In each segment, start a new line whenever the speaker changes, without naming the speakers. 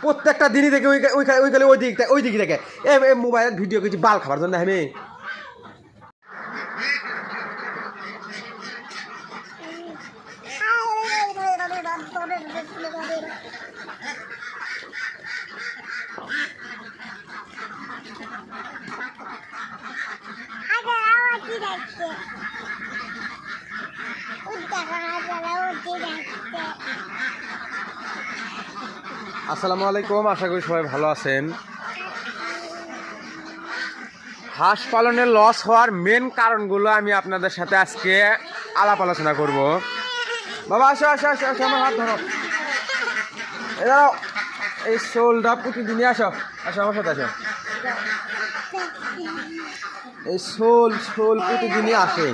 প্রত্যেকটা দিনই দেখে ওই খালি ওই দিকে দেখে মোবাইলের ভিডিও কিছু বাল খাবার জন্য আমি আসসালামু আলাইকুম, আশা করি সবাই ভালো আছেন। হাঁস পালনের লস হওয়ার মেন কারণগুলো আমি আপনাদের সাথে আজকে আলাপ আলোচনা করব। বাবা আসো আসো আসো আসো, আমার হাত ধরো। এদাও এই শোলটা প্রতিদিনই আসো আসো আমার সাথে আসো। এই শোল প্রতিদিনই আসে।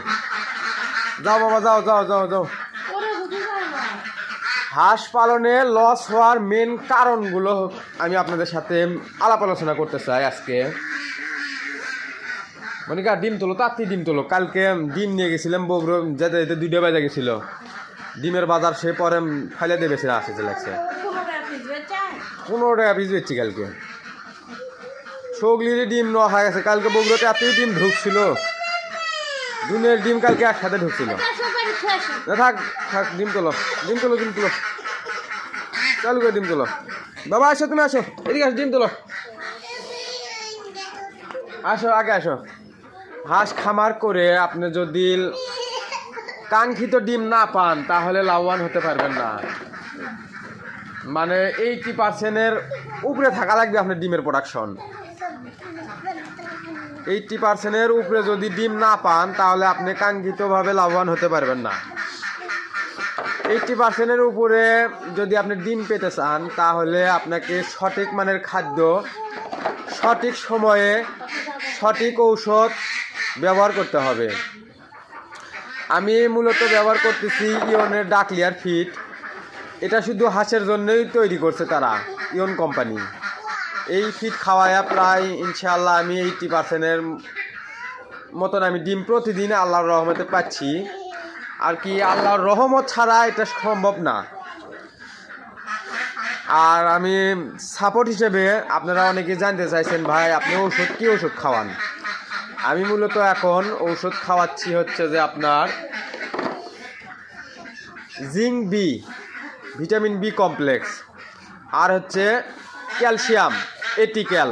যাও বাবা যাও যাও যাও যাও। হাঁস পালনে লস হওয়ার মেন কারণগুলো আমি আপনাদের সাথে আলাপ আলোচনা করতে চাই আজকে। মনিকা ডিম তোলো, তাড়াতাড়ি ডিম তোলো। কালকে ডিম নিয়ে গেছিলাম বগুড়ো, যেতে যেতে 2টা বাজে গেছিল। ডিমের বাজার সে পরে ফাইলে দিয়ে বেশি আসতে লাগছে। 15 টাকা পিস বেচছি কালকে। সগলির ডিম নেওয়া হয়ে গেছে। কালকে বগুড়োতে এতই ডিম ঢুকছিল, দুনের ডিম কালকে একসাথে ঢুকছিল। থাক থাক, ডিম তোলো ডিম তোলো ডিম তোলো, চালু করে ডিম তোলো। বাবা আসো, তুমি আসো এদিকে আসো, ডিম তোলো। আসো আগে আসো। হাঁস খামার করে আপনি যদি কাঙ্ক্ষিত ডিম না পান তাহলে লাভবান হতে পারবেন না। মানে 80%-এর উপরে থাকা লাগবে আপনার ডিমের প্রোডাকশন। 80%-এর উপরে যদি ডিম না পান তাহলে আপনি কাঙ্ক্ষিতভাবে লাভবান হতে পারবেন না। 80%-এর উপরে যদি আপনি ডিম পেতে চান তাহলে আপনাকে সঠিক মানের খাদ্য, সঠিক সময়ে সঠিক ঔষধ ব্যবহার করতে হবে। আমি মূলত ব্যবহার করতেছি ইয়নের ডাকলিয়ার ফিড। এটা শুধু হাঁসের জন্যই তৈরি করছে তারা, ইয়ন কোম্পানি। এই ফিড খাওয়ায় প্রায় ইনশাআল্লাহ আমি 80%-এর মতন আমি ডিম প্রতিদিন আল্লাহর রহমতে পাচ্ছি। আর কি আল্লাহর রহমত ছাড়া এটা সম্ভব না। আর আমি সাপোর্ট হিসেবে আপনারা অনেকে জানতে চাইছেন, ভাই আপনি কি ওষুধ খাওয়ান? আমি মূলত এখন ঔষধ খাওয়াচ্ছি হচ্ছে যে আপনার zinc B, vitamin B complex, আর হচ্ছে ক্যালসিয়াম এটিক্যাল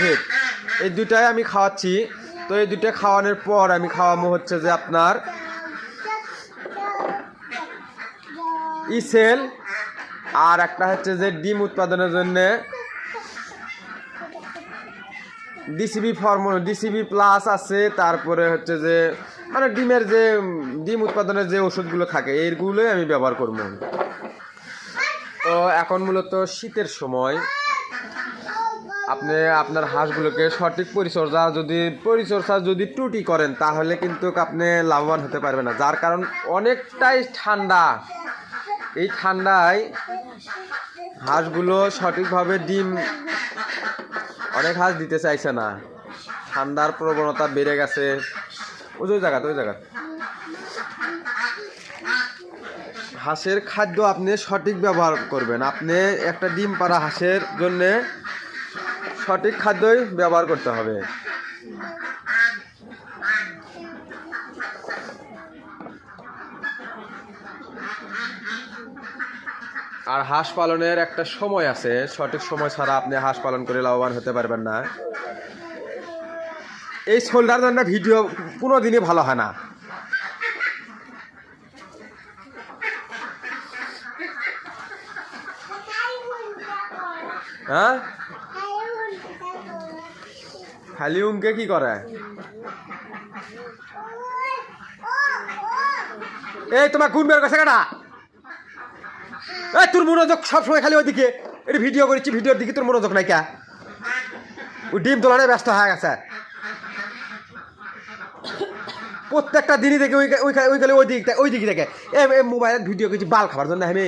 ভেট। এই দুটাই আমি খাওয়াচ্ছি। তো এই দুটো খাওয়ানোর পর আমি খাওয়াবো হচ্ছে যে আপনার ইসেল, আর একটা হচ্ছে যে ডিম উৎপাদনের জন্য ডিসিবি প্লাস আছে। তারপরে হচ্ছে যে মানে ডিম উৎপাদনের যে ওষুধগুলো থাকে এইগুলোই আমি ব্যবহার করব। তো এখন মূলত শীতের সময় আপনি আপনার হাঁসগুলোকে সঠিক পরিচর্যা যদি ত্রুটি করেন তাহলে কিন্তু আপনি লাভবান হতে পারবেন না। যার কারণ অনেকটাই ঠান্ডা। এই ঠান্ডায় হাঁসগুলো সঠিকভাবে ডিম অনেক হাঁস দিতে চাইছে না। ঠান্ডার প্রবণতা বেড়ে গেছে। ওই জায়গা হাঁসের খাদ্য আপনি সঠিক ব্যবহার করবেন। আপনি একটা ডিম পাড়া হাঁসের জন্য সঠিক খাদ্যই ব্যবহার করতে হবে। আর হাঁস পালনের একটা সময় আছে, সঠিক সময় ছাড়া আপনি হাঁস পালন করে লাভবান হতে পারবেন না। এই শোল্ডার জন্য ভিডিও কোনো দিনই ভালো হয় না। হ্যাঁ, খালি উমকে কি করে? এই তোমার গুণ বের করছে কেনা? এই তোর মনোযোগ সবসময় খালি ওইদিকে। এটা ভিডিও করেছি, ভিডিওর দিকে তোর মনোযোগ নাই কে? ওই ডিম তোলানে ব্যস্ত হয়ে গেছে। প্রত্যেকটা দিনই দেখে ওই খালি ওই দিকে দেখে মোবাইলের ভিডিও কিছু বাল খাবার জন্য আমি